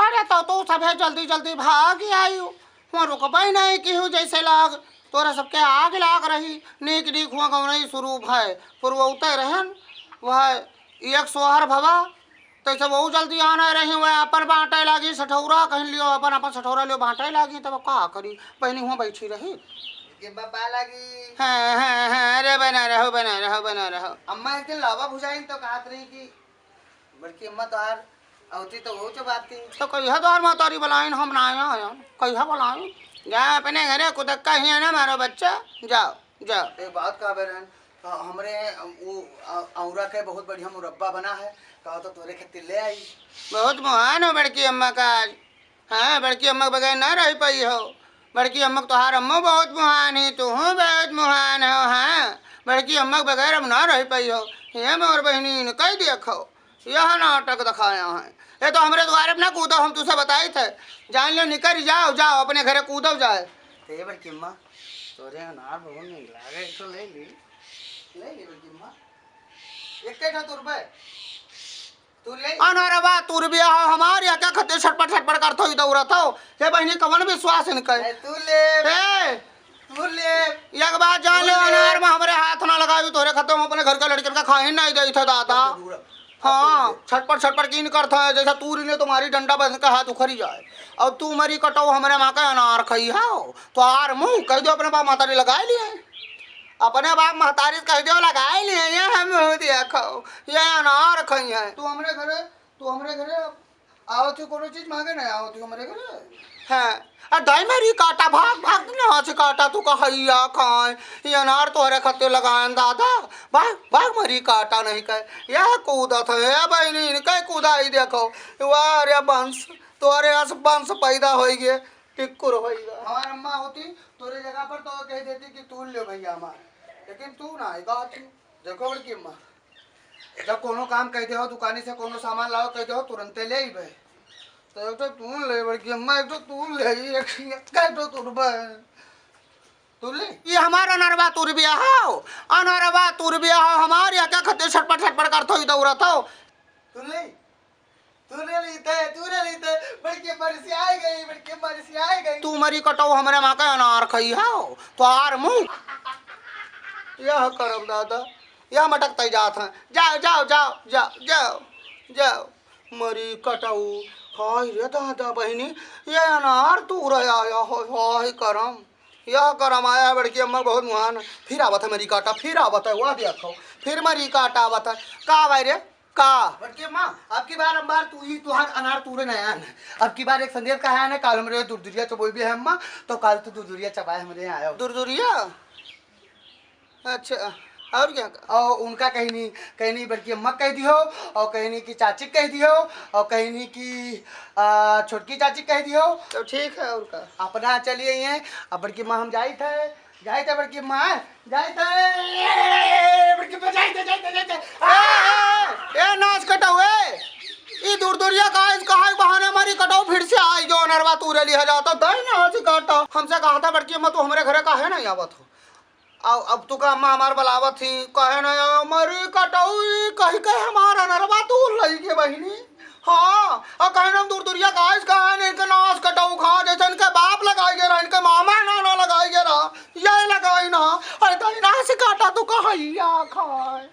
अरे तो सब है जल्दी जल्दी भाग ही आई वहाँ रुकबई नहीं की हूँ जैसे लाग तोरा सबके आग लाग रही नीक नीक हुआ गौनई स्वरूप है पुरवते रहन वह एक सोहर भवा तो सब वो जल्दी आना रही वह अपन बांटे लागी सठौरा कहीं लियो अपन अपन सठौरा लियो बांटे लागी तब का करी पहनी हुआ बैठी रही बाबा लगी हाँ अरे बना रहो अम्मा एक दिन लावा भुजाई तो कहत रही कि बल्कि अम्मा तो यार औती तो वो जो बात थी तो कहिया द्वार मातारी बुलाइन हम ना आया कहिया बुलाइन जा अपने घरे कुदक्का ही है ना मारो बच्चा जाओ जाओ एक बात कहा बहन हमरे वो औरा के बहुत बढ़िया मुरब्बा बना है कहा तो तोरे खातिर ले आई बहुत महान हो बड़की अम्मा का आज हाँ बड़की अम्मा के बगैर ना रह पाई हो बड़की अम्मा तोहार अम्मा बहुत महान है तू बहुत महान हो हाँ बड़की अम्मा के बगैर हम ना रह पाई हो ये मोर बहनी कह देखो यह नाटक दिखाया है ये तो हमारे द्वारे अपना कूदो हम तुझसे बताए थे जान लो निकल जाओ जाओ अपने घरे कूदो जाए ते बड़की अम्मा तोरे अनार बहुत नहीं लागे तो ले ली बड़की अम्मा एक कैठा तुरबे तू ले अनारवा तुरबिया हो हमारे क्या खते छटपट करतो ही दौड़त हो ये बहनी कवन विश्वास इनके तू ले ए तू ले एक बात जान लो अनार में हमारे हाथ ना लगावी तोरे खत्म अपने घर के लड़कन का खा ही नहीं दे थे दादा हाँ छटपट कीन करता है जैसा तू ने तुम्हारी डंडा बस का हाथ उखड़ी जाए और तू मरी कटाओ हमारे माँ का अनार खाई है तो आर मुँह कह दो अपने बाप महतारी लगाए लिए अपने बाप महतारी कह दो लगाए लिए ये हम देखो ये अनार खाई है तू हमारे घरे आओ थी कोनो चीज मांगे ना आओ थी हमारे घरे है दाई मेरी काटा भाग ना से काटा तू कहैया खाए ये अनार तोहरे खत्ते लगाए दादा भाग मरी काटा नहीं कहे यह कूदत है बहनी कह कूदाई देखो वाह रे वंश तोरे वंश पैदा हो गए टिक्कुर हो गया हमारी अम्मा होती तोरे जगह पर तो कह देती कि तू ले भैया हमारे लेकिन तू ना आएगा देखो बड़की अम्मा जब कोनो काम कह दे हो दुकानी से कोनो सामान लाओ कह दे हो तुरंत ले ही भाई तो एक तो तू ले बड़की अम्मा एक तो तू ले एक तो तू ले ये हमारा अनरवा तुरबिया हो अनरवा तुरबिया हो हमारे क्या खत्ते छटपट करतो ही दौड़त हो तू ले लीते बड़की बरसी आई गई तू मरी कटो हमारे माँ का अनार खाई हो तो आर मुँह यह करम दादा यह मटकता जात है जाओ मरी कटाऊ हाय रे दादा बहनी ये अनार तू रहा हो हाय करम यह करम आया है बड़की अम्मा बहुत मुहान फिर आवत है मरी काटा फिर आवत है वह देखो फिर मरी काटा आवत है का भाई रे का बड़की अम्मा आपकी बार अम्बार तू ही तुहार अनार तूरे नया है अब की बार एक संदेश कहा है ना काल हमरे दुरदुरिया चबोई भी है अम्मा तो काल तो दुरदुरिया चबाए हमरे आया दुरदुरिया अच्छा और क्या और उनका कहीं नहीं बल्कि अम्मा कह दी हो और कहीं नहीं कि चाची कह दी हो और कहीं नहीं कि छोटकी चाची कह दी हो तो ठीक है और का अपना चलिए ये अब बड़की माँ हम जाए थे बड़की माँ जाए ए नाच कटाओ ये दूरदुरिया का बहाने हमारी कटाओ फिर से आई जो नरवा तूरे लिया जाता दही नाच काटा हमसे कहा था बड़की अम्मा तू हमारे घरे का है ना आवत हो अब तू का अम्मा हमार बलावत थी कहे ना मरी कटाऊ कही कहे हमारा नरवा तू लई के बहिनी हाँ और कहे ना दूरदुरिया गाइस कहा इनके नाच कटाऊ खा जैसे इनके बाप लगाई गे रहा इनके मामा ना लगाई गे रहा ये लगाई ना अरे तो नाच काटा तू कहैया खाए